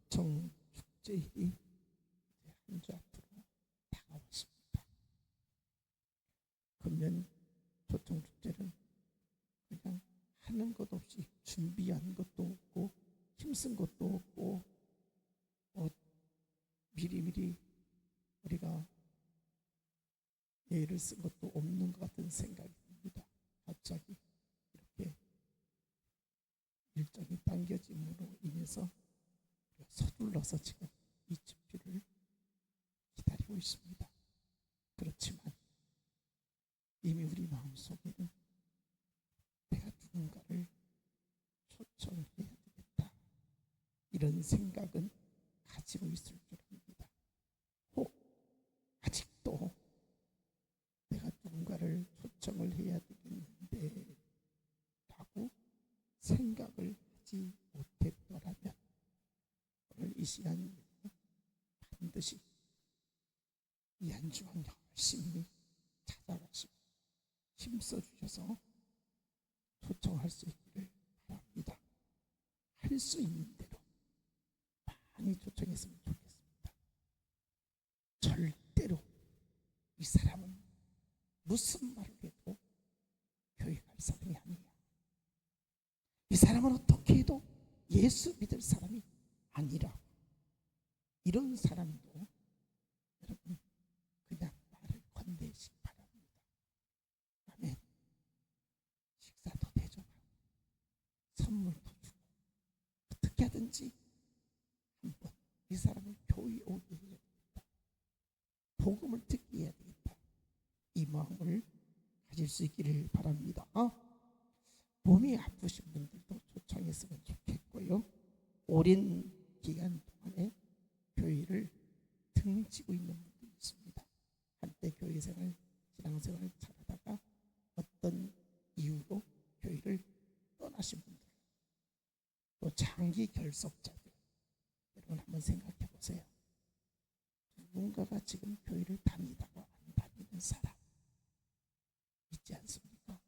초청 축제일이 한 주 앞으로 다가왔습니다. 금년 초청 축제는 그냥 하는 것 없이 준비한 것도 없고 힘쓴 것도 없고 미리미리 우리가 예를 쓴 것도 없는 것 같은 생각이 듭니다. 갑자기 이렇게 일정이 당겨짐으로 인해서 서둘러서 지금 이 집회를 기다리고 있습니다. 그렇지만 이미 우리 마음속에는 내가 누군가를 초청을 해야 되겠다, 이런 생각은 가지고 있을 줄 압니다. 혹 아직도 내가 누군가를 초청을 해야 되겠는데 라고 생각을 하지 못했더라면 오늘 이 시간 반드시 이 한 주간 열심히 찾아가시고 힘써 주셔서 초청할 수 있기를 바랍니다. 할 수 있는 대로 많이 초청했으면 좋겠습니다. 절대로 이 사람은 무슨 말을 해도 교회 갈 사람이 아니야, 이 사람은 어떻게 해도 예수 믿을 사람이 아니라, 이런 사람도 여러분 그냥 말을 건네시기 바랍니다. 아멘. 식사도 대접하고 선물도 주고 어떻게 하든지 한번 이 사람을 교회에 오게 해야 되겠다, 복음을 듣게 해야 되겠다, 이 마음을 가질 수 있기를 바랍니다. 몸이 아프신 분들도 초청했으면 좋겠고요. 오랜 기간 동안에 교회를 등지고 있는 분들이 있습니다. 한때 교회 생활, 신앙생활을 잘하다가 어떤 이유로 교회를 떠나신 분들, 또 장기 결석자들, 여러분 한번 생각해 보세요. 누군가가 지금 교회를 다니다가 안 다니는 사람 있지 않습니까?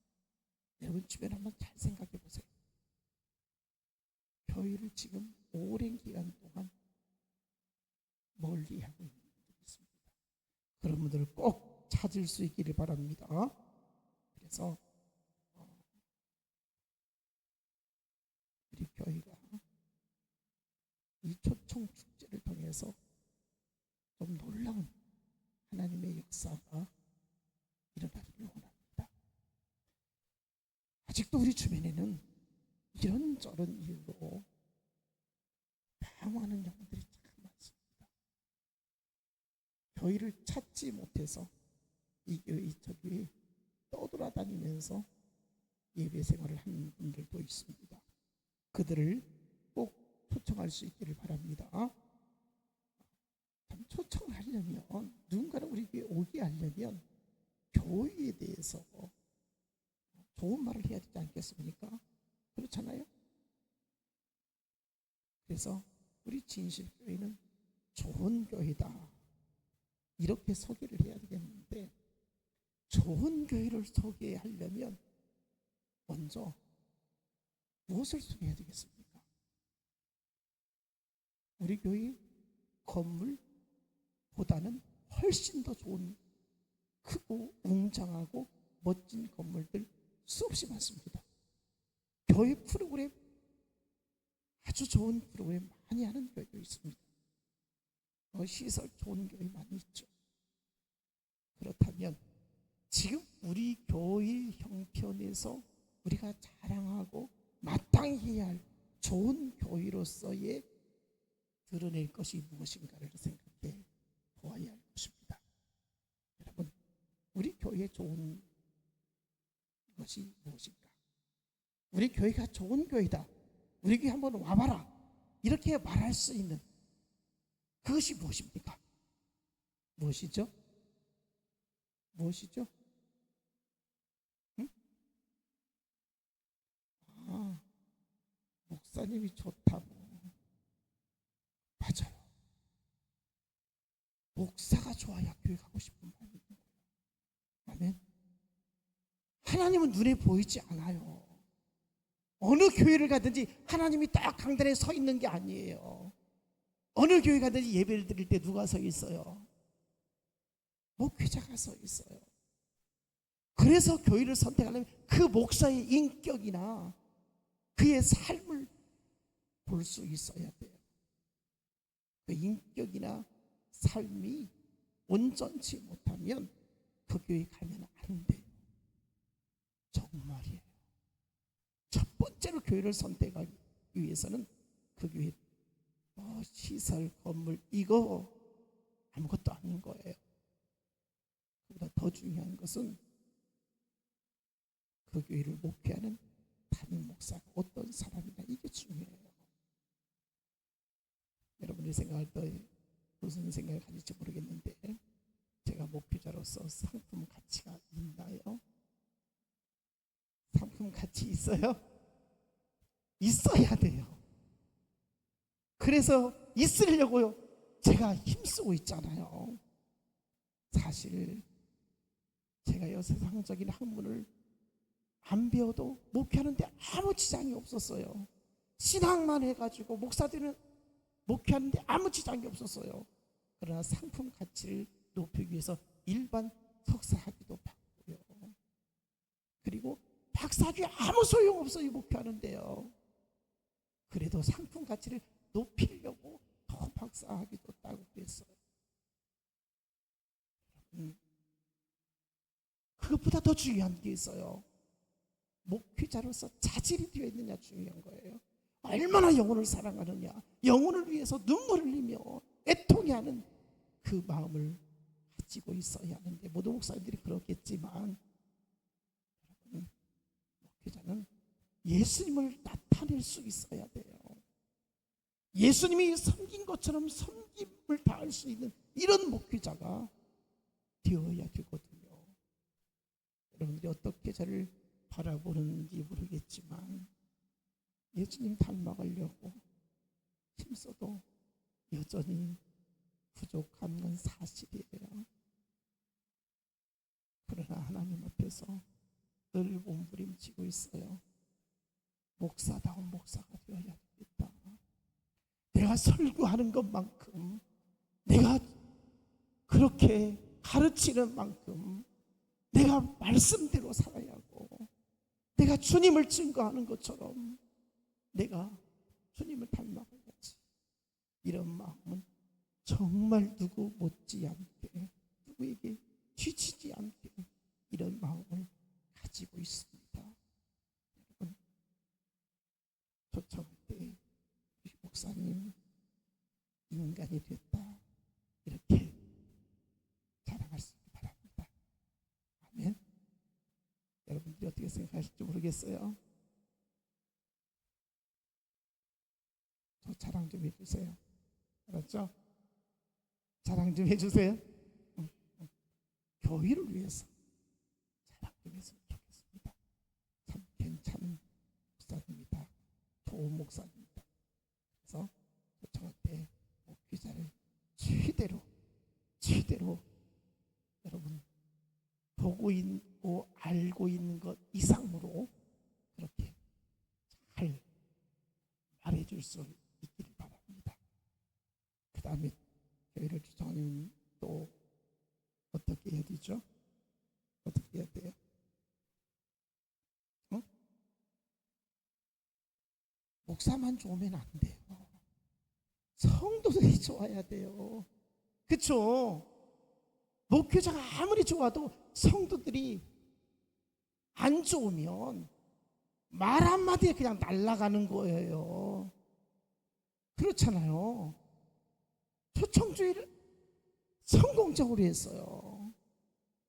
여러분 주변 한번 잘 생각해 보세요. 교회를 지금 오랜 기간 동안 멀리하고 있는 분들이 있습니다. 그런 분들을 꼭 찾을 수 있기를 바랍니다. 그래서 우리 교회가 이 초청 축제를 통해서 좀 놀라운 하나님의 역사가 일어나기를 원합니다. 아직도 우리 주변에는 이런저런 이유로 방황하는 영혼들이 참 많습니다. 교회를 찾지 못해서 이 교회 저 교회 떠돌아다니면서 예배 생활을 하는 분들도 있습니다. 그들을 꼭 초청할 수 있기를 바랍니다. 참 초청을 하려면, 누군가를 우리 교회에 오게 하려면 교회에 대해서 좋은 말을 해야 되지 않겠습니까? 그렇잖아요. 그래서 우리 진실교회는 좋은 교회다, 이렇게 소개를 해야 되겠는데, 좋은 교회를 소개하려면 먼저 무엇을 소개해야 되겠습니까? 우리 교회 건물보다는 훨씬 더 좋은, 크고 웅장하고 멋진 건물들 수없이 많습니다. 교회 프로그램, 아주 좋은 프로그램 많이 하는 교회도 있습니다. 시설 좋은 교회 많이 있죠. 그렇다면 지금 우리 교회 형편에서 우리가 자랑하고 마땅히 해야 할 좋은 교회로서의 드러낼 것이 무엇인가를 생각해 보아야 할 것입니다. 여러분, 우리 교회에 좋은 것이 무엇인가? 우리 교회가 좋은 교회다, 우리 교회 한번 와봐라, 이렇게 말할 수 있는 그것이 무엇입니까? 무엇이죠? 무엇이죠? 응? 목사님이 좋다고. 맞아요. 목사가 좋아야 교회 가고 싶은 마음이 있는 거예요. 아멘. 하나님은 눈에 보이지 않아요. 어느 교회를 가든지 하나님이 딱 강단에 서 있는 게 아니에요. 어느 교회 가든지 예배를 드릴 때 누가 서 있어요? 목회자가 서 있어요. 그래서 교회를 선택하려면 그 목사의 인격이나 그의 삶을 볼 수 있어야 돼요. 그 인격이나 삶이 온전치 못하면 그 교회 가면 안 돼요. 정말이에요. 첫 번째로 교회를 선택하기 위해서는 그 교회 시설, 건물 이거 아무것도 아닌 거예요. 그보다 더 중요한 것은 그 교회를 목회하는 담임 목사가 어떤 사람이냐, 이게 중요해요. 여러분이 생각할 때 무슨 생각을 가질지 모르겠는데, 제가 목회자로서 상품 가치가 있나요? 상품 가치 있어요? 있어야 돼요. 그래서 있으려고요 제가 힘쓰고 있잖아요. 사실 제가요 세상적인 학문을 안 배워도 목회하는데 아무 지장이 없었어요. 신학만 해가지고 목사들은 목회하는데 아무 지장이 없었어요. 그러나 상품 가치를 높이기 위해서 일반 석사학위도 받고요. 그리고 박사학위 아무 소용없어요, 목회하는데요. 그래도 상품 가치를 높이려고 더 박사학위도 따고 그랬어요. 그것보다 더 중요한 게 있어요. 목회자로서 자질이 되어 있느냐 중요한 거예요. 얼마나 영혼을 사랑하느냐, 영혼을 위해서 눈물을 흘리며 애통해하는 그 마음을 가지고 있어야 하는데, 모든 목사님들이 그렇겠지만 목회자는 예수님을 나타낼 수 있어야 돼요. 예수님이 섬긴 것처럼 섬김을 다할 수 있는 이런 목회자가 되어야 되거든요. 여러분들이 어떻게 저를 바라보는지 모르겠지만 예수님 닮아가려고 힘써도 여전히 부족한 건 사실이에요. 그러나 하나님 앞에서 늘 몸부림치고 있어요. 목사다운 목사가 되어야 되겠다. 내가 설교하는 것만큼, 내가 그렇게 가르치는 만큼 내가 말씀대로 살아야 하고, 내가 주님을 증거하는 것처럼 내가 주님을 닮아가야지. 이런 마음은 정말 누구 못지않게, 누구에게 뒤지지 않게 이런 마음을 가지고 있습니다. 여러분, 초청할 때 목사님 인간이 됐다 이렇게 자랑할 수 있기 바랍니다. 아멘. 여러분들이 어떻게 생각하실지 모르겠어요. 저 자랑 좀 해주세요. 알았죠? 자랑 좀 해주세요. 교회를 위해서 자랑 좀 했으면 좋겠습니다. 참 괜찮은 목사입니다. 좋은 목사입니다. 그래서 초청할 때 목회자를 최대로 여러분 보고 있고 알고 있는 것 이상으로 그렇게 잘 말해줄 수 있기를 바랍니다. 그 다음에 교회를 초청하면 또 어떻게 해야 되죠? 어떻게 해야 돼요? 목사만 좋으면 안 돼요. 성도들이 좋아야 돼요. 그렇죠? 목회자가 아무리 좋아도 성도들이 안 좋으면 말 한마디에 그냥 날아가는 거예요. 그렇잖아요. 초청주의를 성공적으로 했어요.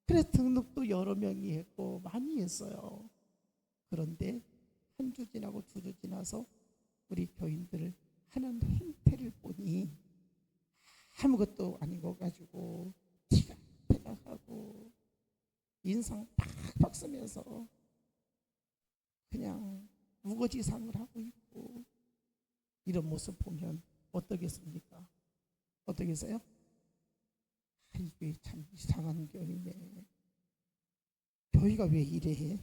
그래서 등록도 여러 명이 했고 많이 했어요. 그런데 한 주 지나고 두 주 지나서 우리 교인들을 하는 행태를 보니 아무것도 아니고 가지고 티가 나가고 인상 팍팍 쓰면서 그냥 우거지상을 하고 있고, 이런 모습 보면 어떻겠습니까? 어떻겠어요? 이게 참 이상한 교회네. 교회가 왜 이래?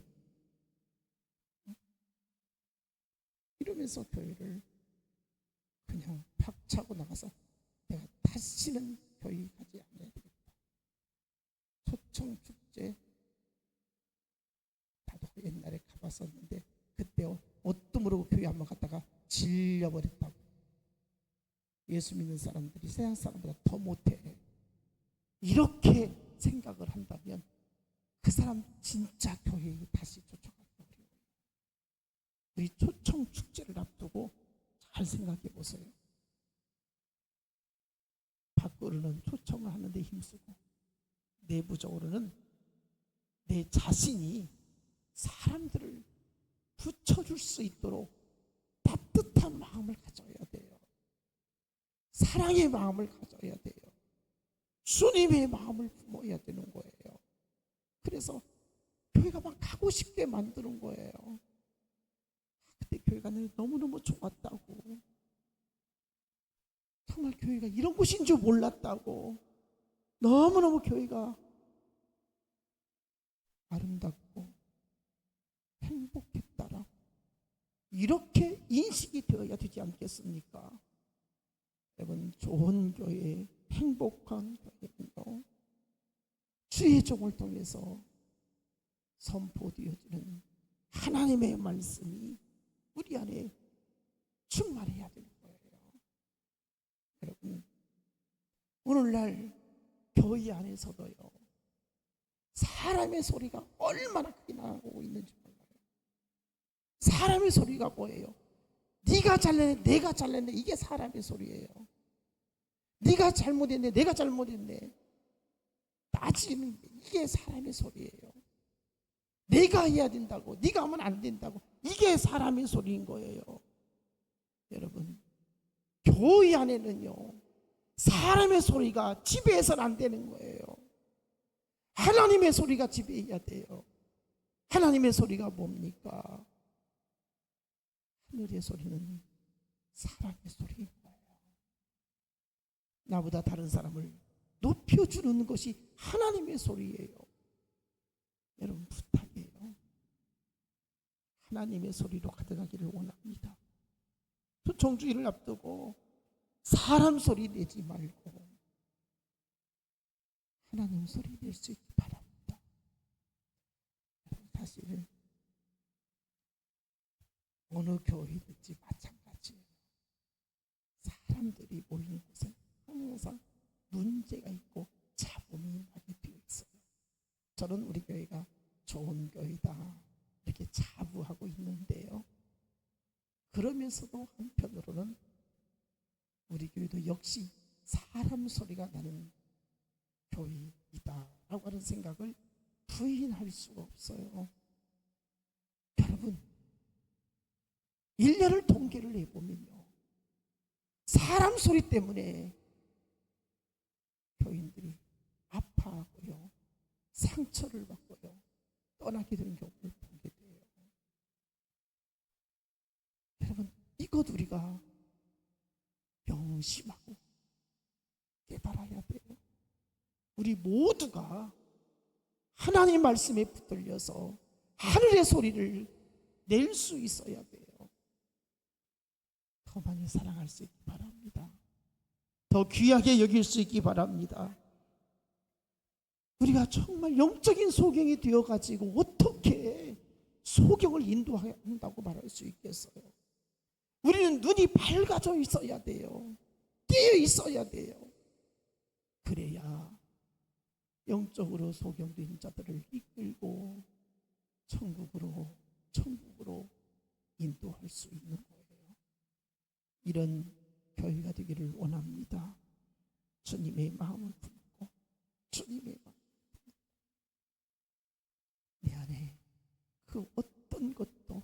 이러면서 교회를 그냥 팍 차고 나가서 다시는 교회 가지 않아야 되겠다. 초청 축제 나도 옛날에 가봤었는데 그때 옷도 모르고 교회 한번 갔다가 질려버렸다고. 예수 믿는 사람들이 세상 사람보다 더 못해. 이렇게 생각을 한다면 그 사람 진짜 교회에 다시 쫓아갔다 그래요. 우리 초청 축제를 앞두고 잘 생각해 보세요. 밖으로는 초청을 하는데 힘쓰고 내부적으로는 내 자신이 사람들을 붙여줄 수 있도록 따뜻한 마음을 가져야 돼요. 사랑의 마음을 가져야 돼요. 주님의 마음을 품어야 되는 거예요. 그래서 교회가 막 가고 싶게 만드는 거예요. 그때 교회가 너무너무 좋았다고, 정말 교회가 이런 곳인 줄 몰랐다고, 너무너무 교회가 아름답고 행복했다라고 이렇게 인식이 되어야 되지 않겠습니까? 여러분, 좋은 교회, 행복한 교회는요, 주의 종을 통해서 선포되어지는 하나님의 말씀이 우리 안에 충만해야 되는 거예요. 여러분, 오늘날 교회 안에서도요, 사람의 소리가 얼마나 크게 나오고 있는지 몰라요. 사람의 소리가 뭐예요? 네가 잘났네, 내가 잘났네, 이게 사람의 소리예요. 네가 잘못했네, 내가 잘못했네, 따지는 게 이게 사람의 소리예요. 내가 해야 된다고, 네가 하면 안 된다고, 이게 사람의 소리인 거예요. 여러분, 교회 안에는요, 사람의 소리가 지배해서는 안 되는 거예요. 하나님의 소리가 지배해야 돼요. 하나님의 소리가 뭡니까? 하늘의 소리는 사람의 소리인 거예요. 나보다 다른 사람을 높여주는 것이 하나님의 소리예요. 여러분, 부탁이에요. 하나님의 소리로 가득하기를 원합니다. 초청주의를 앞두고 사람 소리 내지 말고 하나님 소리 낼 수 있기 바랍니다. 사실 어느 교회든지 마찬가지예요. 사람들이 모이는 곳은 항상 문제가 있고 잡음이 많이 되어 있어요. 저는 우리 교회가 좋은 교회다 이렇게 자부하고 있는데요, 그러면서도 한편으로는 우리 교회도 역시 사람 소리가 나는 교회이다라고 하는 생각을 부인할 수가 없어요. 여러분, 1년을 통계를 해보면요, 사람 소리 때문에 교인들이 아파하고요, 상처를 받고요, 떠나게 되는 경우를 보게 돼요. 여러분, 이것 우리가 명심하고 깨달아야 돼요. 우리 모두가 하나님 말씀에 붙들려서 하늘의 소리를 낼 수 있어야 돼요. 더 많이 사랑할 수 있기 바랍니다. 더 귀하게 여길 수 있기 바랍니다. 우리가 정말 영적인 소경이 되어가지고 어떻게 소경을 인도한다고 말할 수 있겠어요? 우리는 눈이 밝아져 있어야 돼요. 깨어 있어야 돼요. 그래야 영적으로 소경된 자들을 이끌고 천국으로 인도할 수 있는 거예요. 이런 교회가 되기를 원합니다. 주님의 마음을 품고 주님의 마음을 품고 내 안에 그 어떤 것도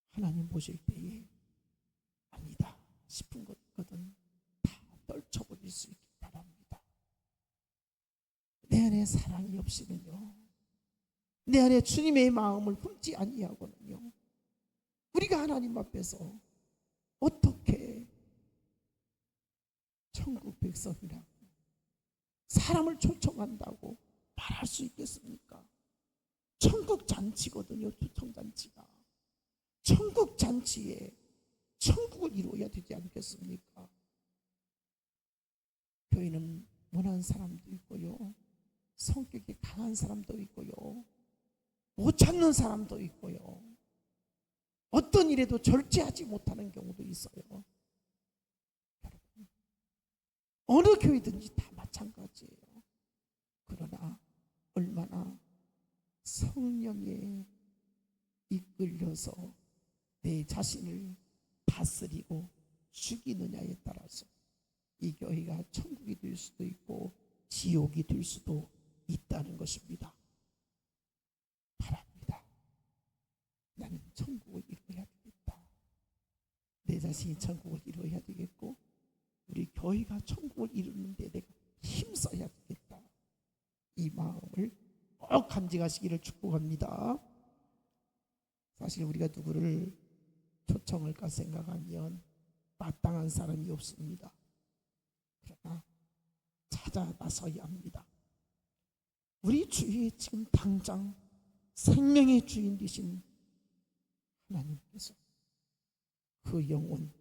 하나님 보실 때에 아니다 싶은 것거든 다 떨쳐버릴 수 있기 바랍니다. 내 안에 사랑이 없이는요, 내 안에 주님의 마음을 품지 아니하고는요, 우리가 하나님 앞에서 어떻게 천국 백성이라고 사람을 초청한다고 말할 수 있겠습니까? 천국 잔치거든요. 초청 잔치가 천국 잔치에 천국을 천국을 이루어야 되지 않겠습니까? 교회는 무난한 사람도 있고요, 성격이 강한 사람도 있고요, 못 참는 사람도 있고요, 어떤 일에도 절제하지 못하는 경우도 있어요. 여러분, 어느 교회든지 다 마찬가지예요. 그러나 얼마나 성령에 이끌려서 내 자신을 다스리고 죽이느냐에 따라서 이 교회가 천국이 될 수도 있고 지옥이 될 수도 있다는 것입니다. 바랍니다. 나는 천국을 이루어야 되겠다. 내 자신이 천국을 이루어야 되겠고 우리 교회가 천국을 이루는 데 내가 힘써야 되겠다. 이 마음을 꼭 간직하시기를 축복합니다. 사실 우리가 누구를 초청할까 생각하면 마땅한 사람이 없습니다. 그러나 찾아 나서야 합니다. 우리 주위에 지금 당장 생명의 주인 되신 하나님께서 그 영혼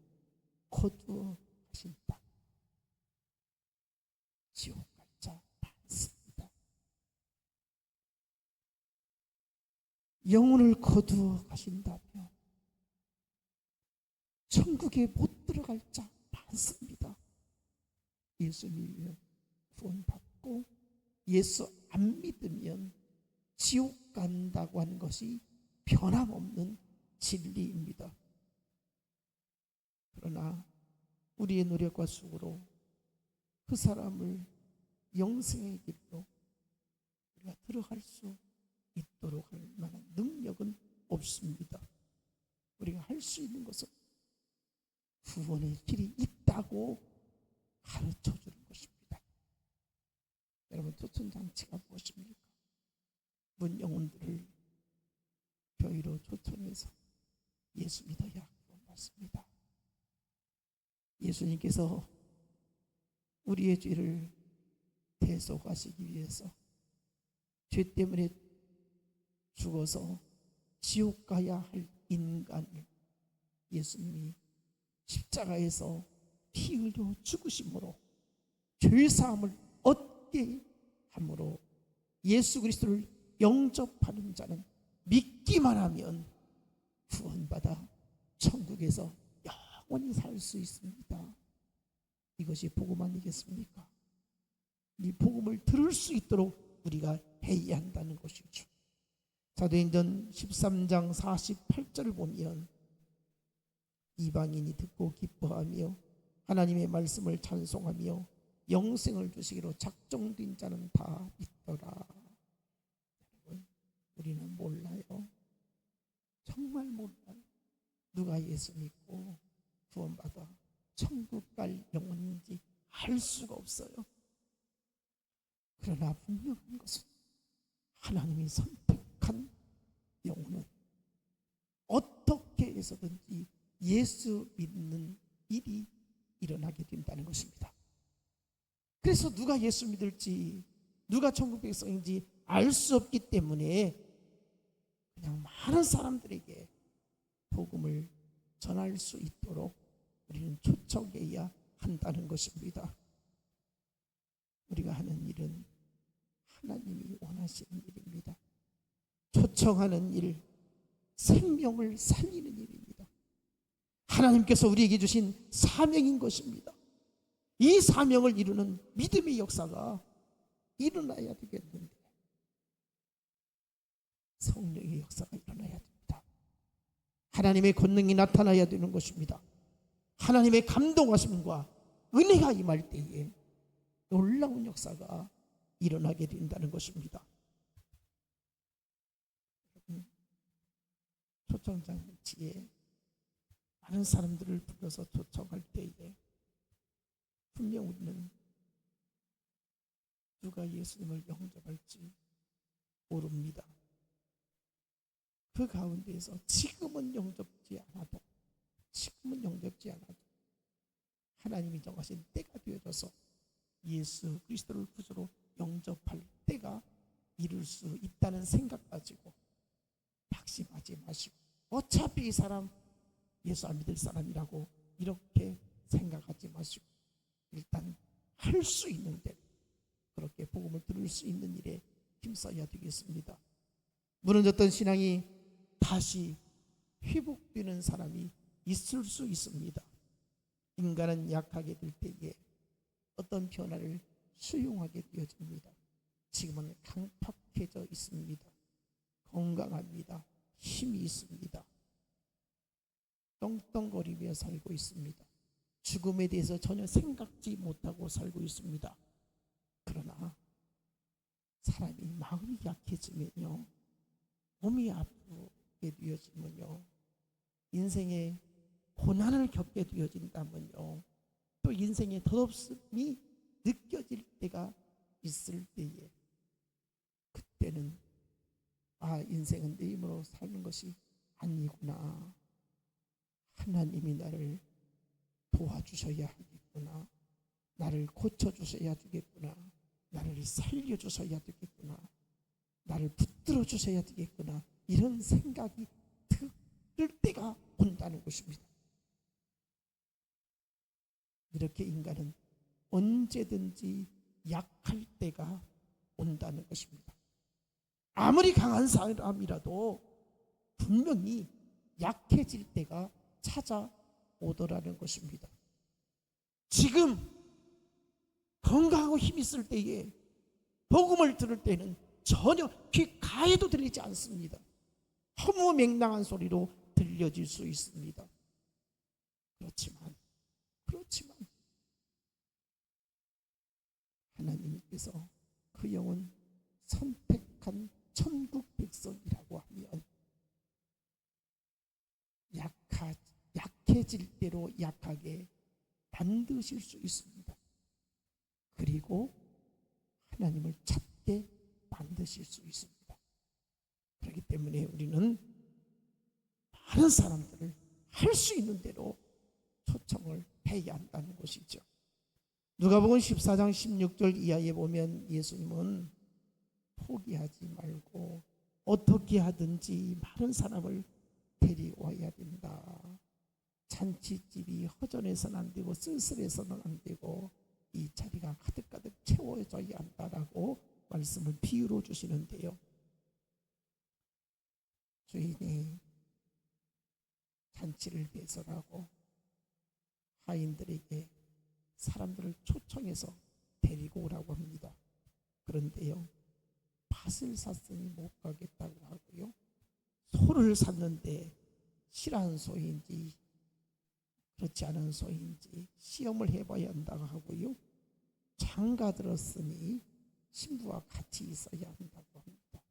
거두어 가신다. 지옥 갈 자 많습니다. 영혼을 거두어 가신다면 천국에 못 들어갈 자 많습니다. 예수 믿으면 구원받고 예수 안 믿으면 지옥 간다고 하는 것이 변함없는 진리입니다. 그러나 우리의 노력과 수고로 그 사람을 영생의 길로 우리가 들어갈 수 있도록 할 만한 능력은 없습니다. 우리가 할 수 있는 것은 구원의 길이 있다고 가르쳐 주는 것입니다. 여러분, 초청장치가 무엇입니까? 문 영혼들을 교회로 초청해서 예수 믿어야 구원받습니다. 예수님께서 우리의 죄를 대속하시기 위해서 죄 때문에 죽어서 지옥 가야 할 인간을 예수님이 십자가에서 피 흘려 죽으심으로 죄사함을 얻게 함으로 예수 그리스도를 영접하는 자는 믿기만 하면 구원받아 천국에서 영원히 살 수 있습니다. 이것이 복음 아니겠습니까? 이 복음을 들을 수 있도록 우리가 해야 한다는 것이죠. 사도행전 13장 48절을 보면 이방인이 듣고 기뻐하며 하나님의 말씀을 찬송하며 영생을 주시기로 작정된 자는 다 믿더라. 여러분, 우리는 몰라요. 정말 몰라요. 누가 예수 믿고 구원받아 천국 갈 영혼인지 알 수가 없어요. 그러나 분명한 것은 하나님이 선택한 영혼은 어떻게 해서든지 예수 믿는 일이 일어나게 된다는 것입니다. 그래서 누가 예수 믿을지, 누가 천국 백성인지 알 수 없기 때문에 그냥 많은 사람들에게 복음을 전할 수 있도록 우리는 초청해야 한다는 것입니다. 우리가 하는 일은 하나님이 원하시는 일입니다. 초청하는 일, 생명을 살리는 일입니다. 하나님께서 우리에게 주신 사명인 것입니다. 이 사명을 이루는 믿음의 역사가 일어나야 되겠는데 성령의 역사가 일어나야 됩니다. 하나님의 권능이 나타나야 되는 것입니다. 하나님의 감동하심과 은혜가 임할 때에 놀라운 역사가 일어나게 된다는 것입니다. 초청장치에 많은 사람들을 불러서 초청할 때에 분명 우리는 누가 예수님을 영접할지 모릅니다. 그 가운데에서 지금은 영접지 않아도 하나님이 정하신 때가 되어져서 예수 그리스도를 구주로 영접할 때가 이룰 수 있다는 생각 가지고 낙심하지 마시고 어차피 이 사람 예수 안 믿을 사람이라고 이렇게 생각하지 마시고 일단 할 수 있는 대로 그렇게 복음을 들을 수 있는 일에 힘써야 되겠습니다. 무너졌던 신앙이 다시 회복되는 사람이 있을 수 있습니다. 인간은 약하게 될 때에 어떤 변화를 수용하게 되어집니다. 지금은 강팍해져 있습니다. 건강합니다. 힘이 있습니다. 떵떵거리며 살고 있습니다. 죽음에 대해서 전혀 생각지 못하고 살고 있습니다. 그러나 사람이 마음이 약해지면요, 몸이 아프게 되어지면요, 인생에 고난을 겪게 되어진다면요, 또 인생의 덧없음이 느껴질 때가 있을 때에 그때는 인생은 내 힘으로 사는 것이 아니구나, 하나님이 나를 도와주셔야 하겠구나, 나를 고쳐주셔야 되겠구나, 나를 살려주셔야 되겠구나, 나를 붙들어 주셔야 되겠구나, 이런 생각이 들 때가 온다는 것입니다. 이렇게 인간은 언제든지 약할 때가 온다는 것입니다. 아무리 강한 사람이라도 분명히 약해질 때가 찾아오더라는 것입니다. 지금 건강하고 힘 있을 때에 복음을 들을 때는 전혀 귀 가에도 들리지 않습니다. 허무맹랑한 소리로 들려질 수 있습니다. 그렇지만 하나님께서 그 영혼 선택한 천국 백성이라고 하면 약해질 대로 약하게 만드실 수 있습니다. 그리고 하나님을 찾게 만드실 수 있습니다. 그렇기 때문에 우리는 많은 사람들을 할 수 있는 대로 초청을 해야 한다는 것이죠. 누가복음 14장 16절 이하에 보면 예수님은 포기하지 말고 어떻게 하든지 많은 사람을 데려와야 된다. 잔치집이 허전해서는 안 되고 쓸쓸해서는 안 되고 이 자리가 가득가득 채워져야 한다라고 말씀을 비유로 주시는데요, 주인이 잔치를 배설하고 하인들에게 사람들을 초청해서 데리고 오라고 합니다. 그런데요, 밭을 샀으니 못 가겠다고 하고요, 소를 샀는데 실한 소인지 그렇지 않은 소인지 시험을 해봐야 한다고 하고요, 장가 들었으니 신부와 같이 있어야 한다고 합니다.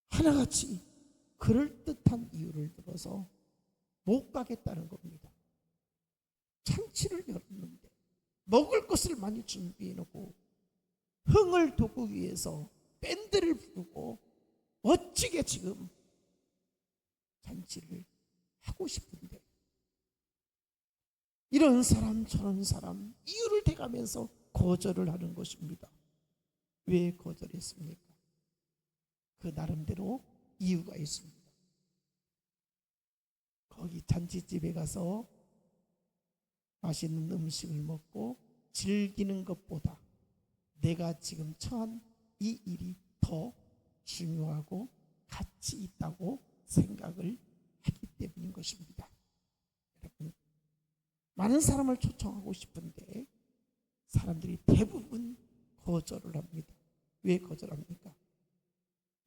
하나같이 그럴듯한 이유를 들어서 못 가겠다는 겁니다. 잔치를 열었는데 먹을 것을 많이 준비해 놓고 흥을 돋기 위해서 밴드를 부르고 멋지게 지금 잔치를 하고 싶은데 이런 사람 저런 사람 이유를 대가면서 거절을 하는 것입니다. 왜 거절했습니까? 그 나름대로 이유가 있습니다. 거기 잔치집에 가서 맛있는 음식을 먹고 즐기는 것보다 내가 지금 처한 이 일이 더 중요하고 가치 있다고 생각을 하기 때문인 것입니다. 여러분, 많은 사람을 초청하고 싶은데 사람들이 대부분 거절을 합니다. 왜 거절합니까?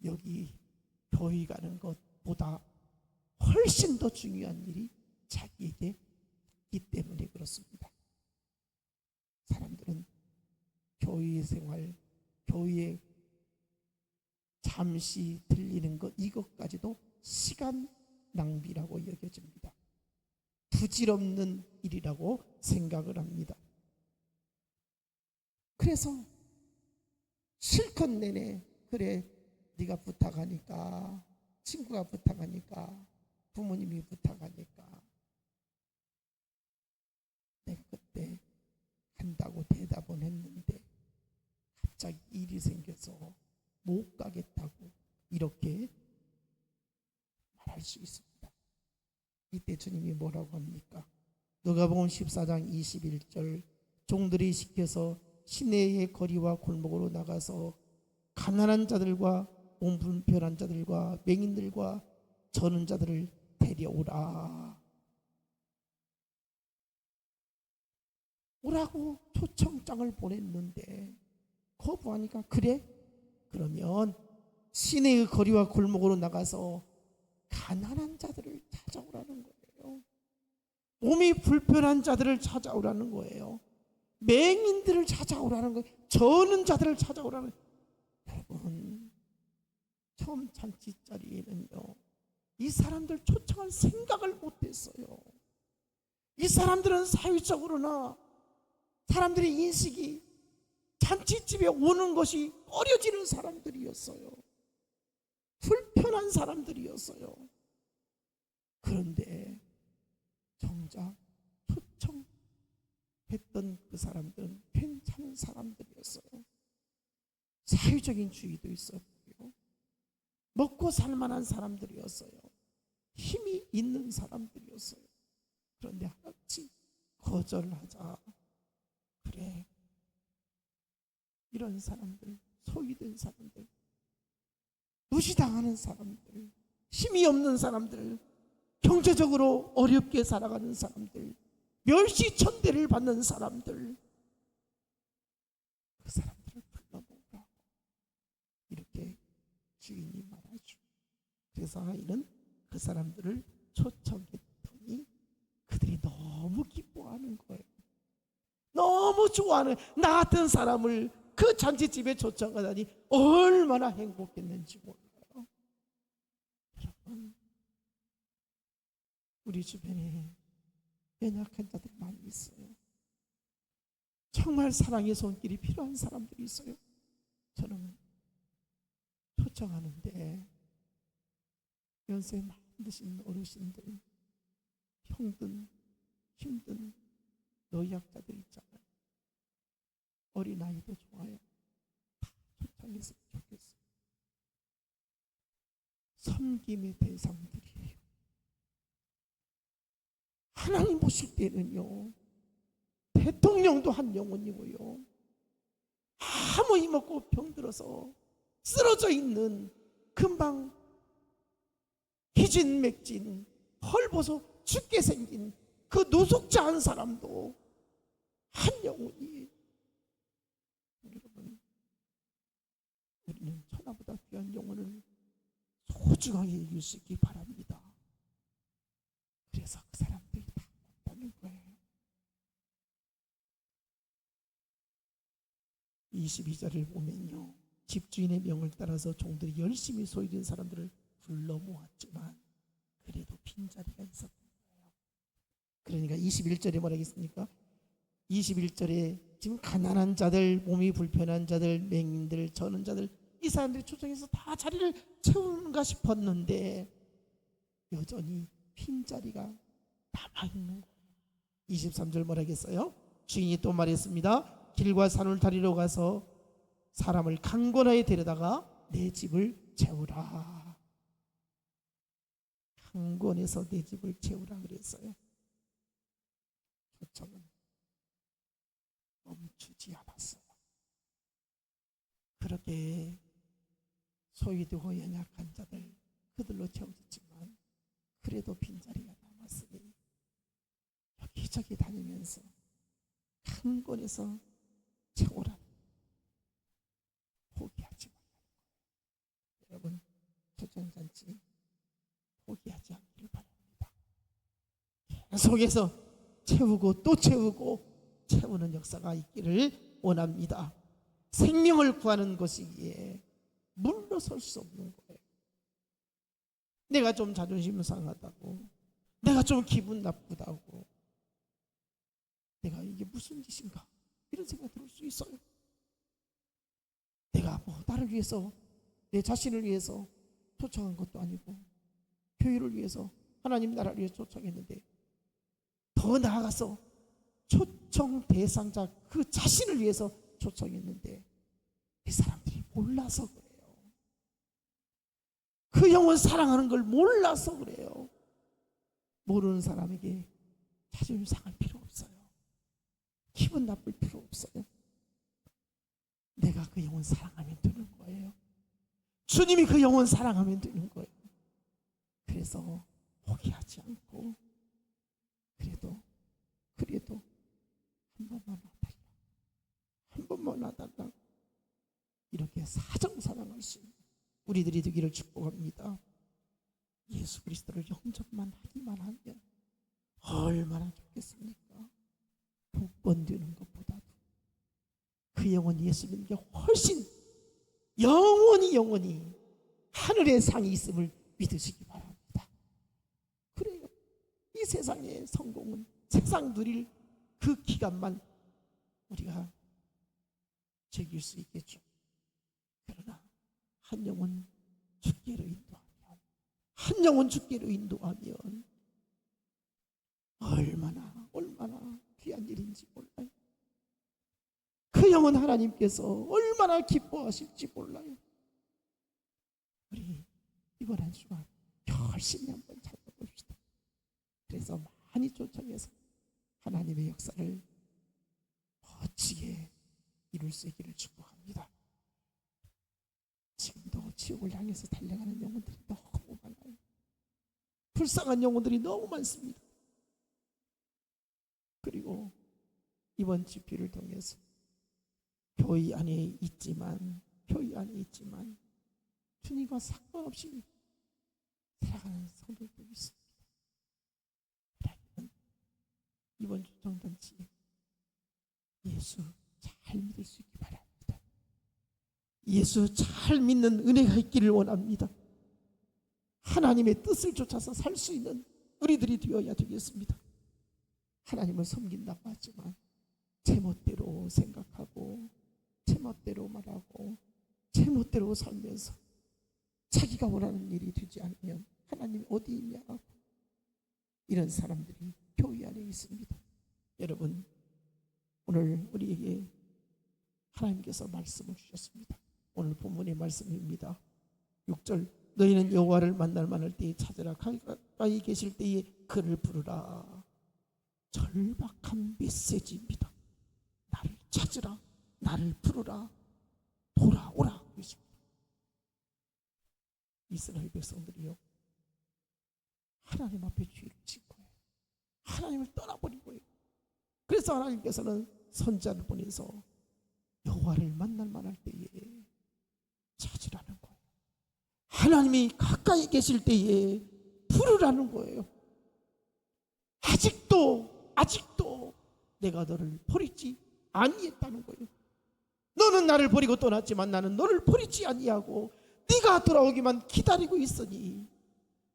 여기 교회 가는 것보다 훨씬 더 중요한 일이 자기에게 있기 때문에 그렇습니다. 사람들은 교회 생활, 교회에 잠시 들리는 것 이것까지도 시간 낭비라고 여겨집니다. 부질없는 일이라고 생각을 합니다. 그래서 실컷 내내 그래 네가 부탁하니까, 친구가 부탁하니까, 부모님이 부탁하니까 내가 그때 한다고 대답은 했는데 갑자기 일이 생겨서 못 가겠다고 이렇게 말할 수 있습니다. 이때 주님이 뭐라고 합니까? 누가복음 14장 21절 종들이 시켜서 시내의 거리와 골목으로 나가서 가난한 자들과 몸 불편한 자들과 맹인들과 저는 자들을 데려오라. 오라고 초청장을 보냈는데 거부하니까 그래? 그러면 시내의 거리와 골목으로 나가서 가난한 자들을 찾아오라는 거예요. 몸이 불편한 자들을 찾아오라는 거예요. 맹인들을 찾아오라는 거예요. 저는 자들을 찾아오라는 거예요. 여러분, 처음 잔치 자리에는요, 이 사람들 초청할 생각을 못했어요. 이 사람들은 사회적으로나 사람들의 인식이 잔치집에 오는 것이 꺼려지는 사람들이었어요. 불편한 사람들이었어요. 그런데 정작 초청했던 그 사람들은 괜찮은 사람들이었어요. 사회적인 주의도 있었고요. 먹고 살만한 사람들이었어요. 힘이 있는 사람들이었어요. 그런데 하나같이 거절하자. 그래, 이런 사람들, 소외된 사람들, 무시당하는 사람들, 힘이 없는 사람들, 경제적으로 어렵게 살아가는 사람들, 멸시천대를 받는 사람들, 그 사람들을 불러보라고 이렇게 주인이 말하죠. 그래서 아이는 그 사람들을 초청했더니 그들이 너무 기뻐하는 거예요. 너무 좋아하는, 나 같은 사람을 그 잔치집에 초청하다니 얼마나 행복했는지 몰라요. 여러분, 우리 주변에 연약한 자들이 많이 있어요. 정말 사랑의 손길이 필요한 사람들이 있어요. 저는 초청하는데 연세 많으신 어르신들, 형든 힘든 노약자들 있잖아요. 어린아이도 좋아요. 다 초청했으면 좋겠어요. 섬김의 대상들이에요. 하나님 보실 때는요, 대통령도 한 영혼이고요, 아무 힘없고 병들어서 쓰러져 있는, 금방 기진맥진 헐벗어 죽게 생긴 그 노숙자 한 사람도 한 영혼이에요. 여러분, 우리는 천하보다 귀한 영혼을 소중하게 여길 수 있기 바랍니다. 그래서 그 사람들이 다 없다는 거예요. 22절을 보면요, 집주인의 명을 따라서 종들이 열심히 소유된 사람들을 불러 모았지만 그래도 빈자리가 있었던 거예요. 그러니까 21절에 뭐라 했습니까? 21절에 지금 가난한 자들, 몸이 불편한 자들, 맹인들, 저는 자들, 이 사람들이 초청해서 다 자리를 채우는가 싶었는데 여전히 빈자리가 남아있는 거예요. 23절 뭐라 했어요? 주인이 또 말했습니다. 길과 산울타리로 가서 사람을 강권하에 데려다가 내 집을 채우라. 강권해서 내 집을 채우라 그랬어요. 초청은 멈추지 않았어요. 그렇게 소외되고 연약한 자들, 그들로 채워졌지만 그래도 빈자리가 남았으니 여기저기 다니면서 강권해서 채우라. 포기하지 말라는 거예요. 여러분, 초청잔치 포기하지 않기를 바랍니다. 계속해서 채우고 또 채우고 채우는 역사가 있기를 원합니다. 생명을 구하는 것이기에 물러설 수 없는 거예요. 내가 좀 자존심 상하다고, 내가 좀 기분 나쁘다고, 내가 이게 무슨 짓인가, 이런 생각이 들 수 있어요. 내가 뭐 나를 위해서, 내 자신을 위해서 초청한 것도 아니고 교회를 위해서, 하나님 나라를 위해서 초청했는데, 더 나아가서 초청 대상자 그 자신을 위해서 초청했는데 이 사람들이 몰라서 그래요. 그 영혼 사랑하는 걸 몰라서 그래요. 모르는 사람에게 자존심 상할 필요 없어요. 기분 나쁠 필요 없어요. 내가 그 영혼 사랑하면 되는 거예요. 주님이 그 영혼 사랑하면 되는 거예요. 그래서 포기하지 않고 그래도 한 번만 와달라, 한 번만 와달라, 이렇게 사정사랑할 수 있는 우리들이 되기를 축복합니다. 예수 그리스도를 영접만 하기만 하면 얼마나 좋겠습니까? 복권 되는 것보다도 그 영혼 예수님은 훨씬 영원히 하늘의 상이 있음을 믿으시기 바랍니다. 그래요. 이 세상의 성공은 세상 누릴 그 기간만 우리가 즐길 수 있겠죠. 그러나 한 영혼 죽게로 인도하면 얼마나 귀한 일인지 몰라요. 그 영혼 하나님께서 얼마나 기뻐하실지 몰라요. 우리 이번 한 주간 열심히 한번 찾아봅시다. 그래서 많이 초청해서 하나님의 역사를 멋지게 이룰 수 있기를 축복합니다. 지금도 지옥을 향해서 달려가는 영혼들이 너무 많아요. 불쌍한 영혼들이 너무 많습니다. 그리고 이번 집회를 통해서 교회 안에 있지만 주님과 상관없이 살아가는 성도들도 있습니다. 하나님은 이번 초청단체에 예수 잘 믿을 수 있기 바랍니다. 예수 잘 믿는 은혜가 있기를 원합니다. 하나님의 뜻을 쫓아서 살 수 있는 우리들이 되어야 되겠습니다. 하나님을 섬긴다고 하지만 제멋대로 생각하고 제멋대로 말하고 제멋대로 살면서 자기가 원하는 일이 되지 않으면 하나님이 어디 있냐 하고 이런 사람들이 교회 안에 있습니다. 여러분, 오늘 우리에게 하나님께서 말씀을 주셨습니다. 오늘 본문의 말씀입니다. 6절, 너희는 여호와를 만날 만할 때에 찾으라, 가까이 계실 때에 그를 부르라. 절박한 메시지입니다. 나를 찾으라, 나를 부르라, 돌아오라. 이스라엘 백성들이요, 하나님 앞에 죄를 진 거예요. 하나님을 떠나버린 거예요. 그래서 하나님께서는 선지자를 보내서 여호와를 만날 만할 때에 찾으라는 거예요. 하나님이 가까이 계실 때에 부르라는 거예요. 아직도 내가 너를 버리지 아니했다는 거예요. 너는 나를 버리고 떠났지만 나는 너를 버리지 아니하고 네가 돌아오기만 기다리고 있으니,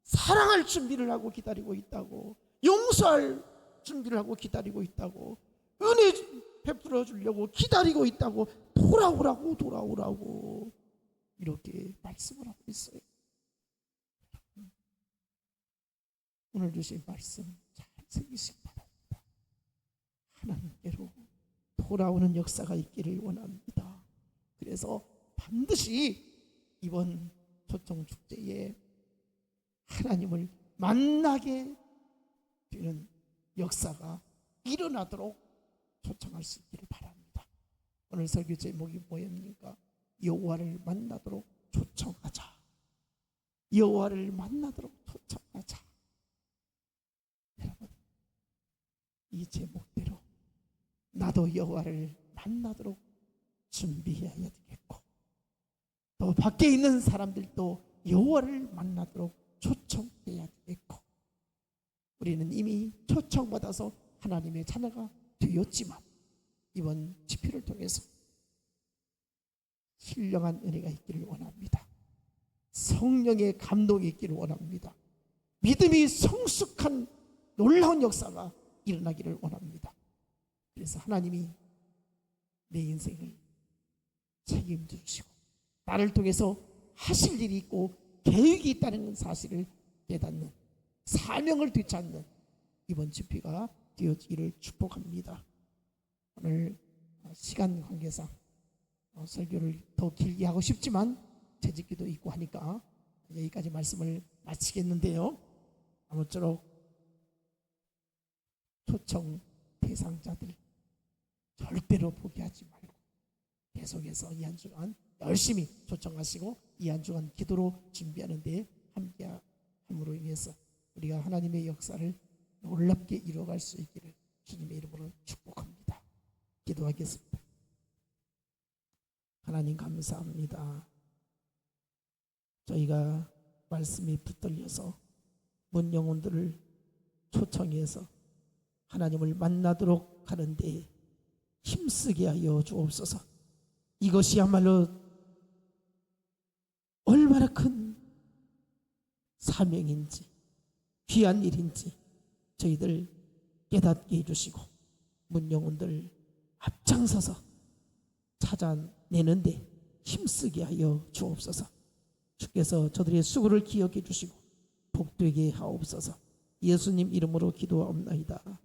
사랑할 준비를 하고 기다리고 있다고, 용서할 준비를 하고 기다리고 있다고, 은혜 베풀어 주려고 기다리고 있다고, 돌아오라고 이렇게 말씀을 하고 있어요. 오늘 주신 말씀 잘 새기시기 바랍니다. 하나님께로 돌아오는 역사가 있기를 원합니다. 그래서 반드시 이번 초청 축제에 하나님을 만나게 되는 역사가 일어나도록 초청할 수 있기를 바랍니다. 오늘 설교 제목이 뭐입니까? 여호와를 만나도록 초청하자. 여호와를 만나도록 초청하자. 여러분, 이 제목대로 나도 여호와를 만나도록 준비해야 되겠고, 또 밖에 있는 사람들도 여호와를 만나도록 초청해야 되겠고, 우리는 이미 초청받아서 하나님의 자녀가 되었지만 이번 집회를 통해서 신령한 은혜가 있기를 원합니다. 성령의 감동이 있기를 원합니다. 믿음이 성숙한 놀라운 역사가 일어나기를 원합니다. 그래서 하나님이 내 인생을 책임져 주시고 나를 통해서 하실 일이 있고 계획이 있다는 사실을 깨닫는, 사명을 되찾는 이번 집회가 되어지기를 축복합니다. 오늘 시간 관계상 설교를 더 길게 하고 싶지만 재직기도 있고 하니까 여기까지 말씀을 마치겠는데요, 아무쪼록 초청 대상자들 절대로 포기하지 말고 계속해서 이 한 주간 열심히 초청하시고 이 한 주간 기도로 준비하는 데 함께함으로 인해서 우리가 하나님의 역사를 놀랍게 이루어갈 수 있기를 주님의 이름으로 축복합니다. 기도하겠습니다. 하나님 감사합니다. 저희가 말씀이 붙들려서 문 영혼들을 초청해서 하나님을 만나도록 하는데 힘쓰게 하여 주옵소서. 이것이야말로 얼마나 큰 사명인지 귀한 일인지 저희들 깨닫게 해주시고 문 영혼들 앞장서서 찾아내는데 힘쓰게 하여 주옵소서. 주께서 저들의 수고를 기억해 주시고 복되게 하옵소서. 예수님 이름으로 기도하옵나이다.